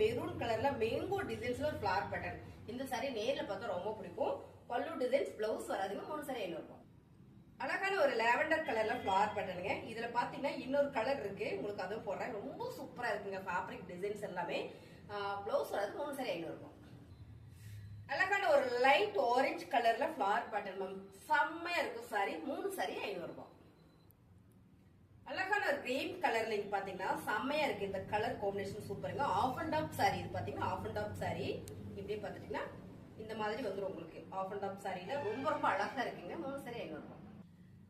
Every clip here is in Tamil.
மெரூன் கலர்ல மேங்கோ டிசைன்ஸ்ல ஒரு ஃபிளவர் பேட்டர்ன். இந்த சாரி நேர்ல பார்த்தா ரொம்ப பிடிக்கும். பல்லு டிசைன்ஸ், பிளவுஸ் வராதுங்க. 3 சாரி 500 ரூபாய். அழகான ஒரு லாவெண்டர் கலர்ல ஃபிளவர் பேட்டர்னுங்க. இதுல பாத்தீங்கன்னா இன்னொரு கலர் இருக்கு, உங்களுக்கு அதுவும் போடுறேன். ரொம்ப சூப்பரா இருக்குங்க. ஃபேப்ரிக் டிசைன்ஸ் எல்லாமே. பிளவுஸ் வராது. 3 சாரி 500 ரூபாய். அழகான ஒரு லைட் ஆரஞ்சு கலர்ல ஃபிளவர் பேட்டர்ன் மேம். செம்மையா இருக்கும் சாரி. 3 சாரி 500 ரூபாய். அழகான ஒரு கிரீன் கலர்ல இங்க பாத்தீங்கன்னா செம்மையா இருக்கு. இந்த கலர் காம்பினேஷன் சூப்பருங்க. ஆஃப் அண்ட் ஆஃப் சாரி இது பாத்தீங்கன்னா ஆஃப் அண்ட் ஆஃப் சாரி. இப்படியே பாத்துட்டீங்கன்னா இந்த மாதிரி வந்துரும் உங்களுக்கு. ஆஃப் அண்ட் ஆஃப் சாரியில ரொம்ப ரொம்ப அழகா இருக்குங்க. 3 சாரி 500 ரூபாய்.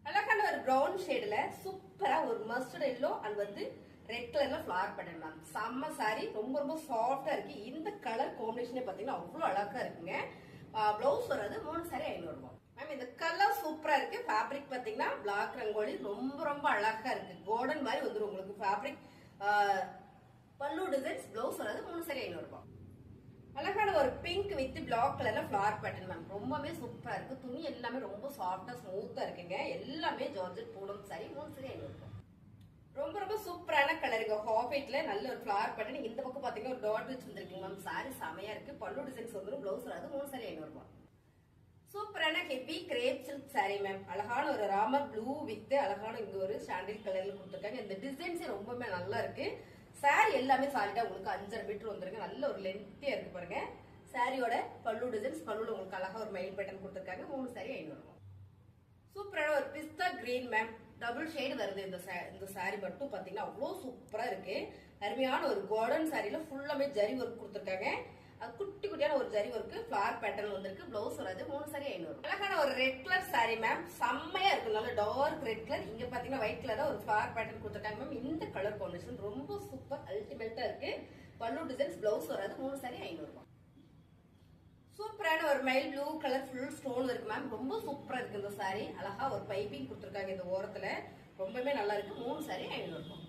அழகான ஒரு பிரவுன் ஷேட்ல சூப்பரா ஒரு மஸ்டர்ட் எல்லோ அண்ட் வந்து ரெட் கலர்ல ஃபிளவர் பேட்டர்ன் மேம். செம்ம சாரி. ரொம்ப ரொம்ப சாஃப்டா இருக்கு. இந்த கலர் காம்பினேஷனே பாத்தீங்கன்னா அவ்வளவு அழகா இருக்குங்க. பிளவுஸ் வராது. 3 சாரி 500 ரூபாய். மேம் இந்த கலர் சூப்பரா இருக்கு. ஃபேப்ரிக் பாத்தீங்கன்னா பிளாக் ரங்கோலி ரொம்ப ரொம்ப அழகா இருக்கு. கோல்டன் மாதிரி வந்துரும் உங்களுக்கு ஃபேப்ரிக். பல்லு டிசைன்ஸ், பிளவுஸ் வராது. 3 சாரி 500 ரூபாய். அழகான ஒரு பிங்க் வித் பிளாக் கலர்ல ஃபிளவர் பேட்டர்ன் மேம். ரொம்பவே சூப்பரா இருக்கு. துணி எல்லாமே ரொம்ப சாஃப்டா ஸ்மூத்தா இருக்குங்க. எல்லாமே ஜார்ஜெட் பூனம் சாரி. 3 சாரி 500 ரூபாய். ரொம்ப ரொம்ப சூப்பரான கலருங்க. ஹாஃபைட்ல நல்ல ஒரு ஃபிளவர் பேட்டர்ன். இந்த பக்கம் பாத்தீங்கன்னா ஒரு டாட் வச்சு வந்துருக்கு மேம். சாரி செமையா இருக்கு. பல்லு டிசைன்ஸ் வந்துடும். பிளவுஸ் வராது. 3 சாரி 500 ரூபாய். சூப்பரான heavy grape silk sorry ma'am. அழகான ஒரு ராமர் ப்ளூ வித் அழகான இங்க ஒரு சாண்டில் கலர்ல கொடுத்துருக்காங்க. இந்த டிசைன்ஸ் ரொம்பவே நல்லா இருக்கு. சாரி எல்லாமே சாலிடா உங்களுக்கு 5.5 மீட்டர் வந்துருங்க. நல்ல ஒரு லென்த்தியா இருக்கு பாருங்க. சாரியோட பல்லு டிசைன்ஸ், பல்லுல உங்களுக்கு அழகா ஒரு மயில் பேட்டர்ன் கொடுத்துருக்காங்க. 3 சாரி 500 ரூபாய். சூப்பரான ஒரு பிஸ்தா கிரீன் மேம். டபுள் ஷேடு வருது. இந்த சாரி மட்டும் பாத்தீங்கன்னா அவ்வளவு சூப்பரா இருக்கு. அருமையான ஒரு கோல்டன் சாரியில ஃபுல்லாமே ஜரி ஒர்க் கொடுத்துருக்காங்க. குட்டி குட்டியான ஒரு ஜரி ஒர்க்கு ஃபிளவர் பேட்டர்ன் வந்திருக்கு. பிளவுஸ் வராது. 3 சாரி 500. அழகான ஒரு ரெட் கலர் சாரி மேம். செம்மையா இருக்கு. நல்ல டார்க் ரெட் கலர். இங்க பாத்தீங்கன்னா ஒயிட் கலர் ஒரு ஃபிளவர் பேட்டர்ன் கொடுத்துருக்காங்க மேம். இந்த கலர் காம்பினேஷன் ரொம்ப சூப்பர் அல்டிமேட்டா இருக்கு. பல்லு டிசைன்ஸ், பிளவுஸ் வராது. 3 சாரி 500 ரூபாய். சூப்பரான ஒரு mile blue colour full stone இருக்கு மேம். ரொம்ப சூப்பரா இருக்கு இந்த சாரி. அழகா ஒரு பைப்பிங் கொடுத்துருக்காங்க இந்த ஓரத்துல. ரொம்பவே நல்லா இருக்கு. 3 சாரி 500 ரூபாய்.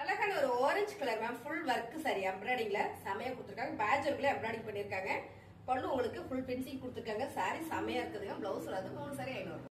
அழகான ஒரு orange colour ma'am. Full work sari எம்ப்ராய்டிங்ல செமையா கொடுத்துருக்காங்க. பேட்ச் ஒர்க்ல எம்ப்ராய்டிங் பண்ணிருக்காங்க. பல்லு உங்களுக்கு ஃபுல் பின்சிங் கொடுத்துருக்காங்க. சாரி செமையா இருக்குதுங்க. பிளவுஸ் வராது. 3 சாரி 500 ரூபாய்.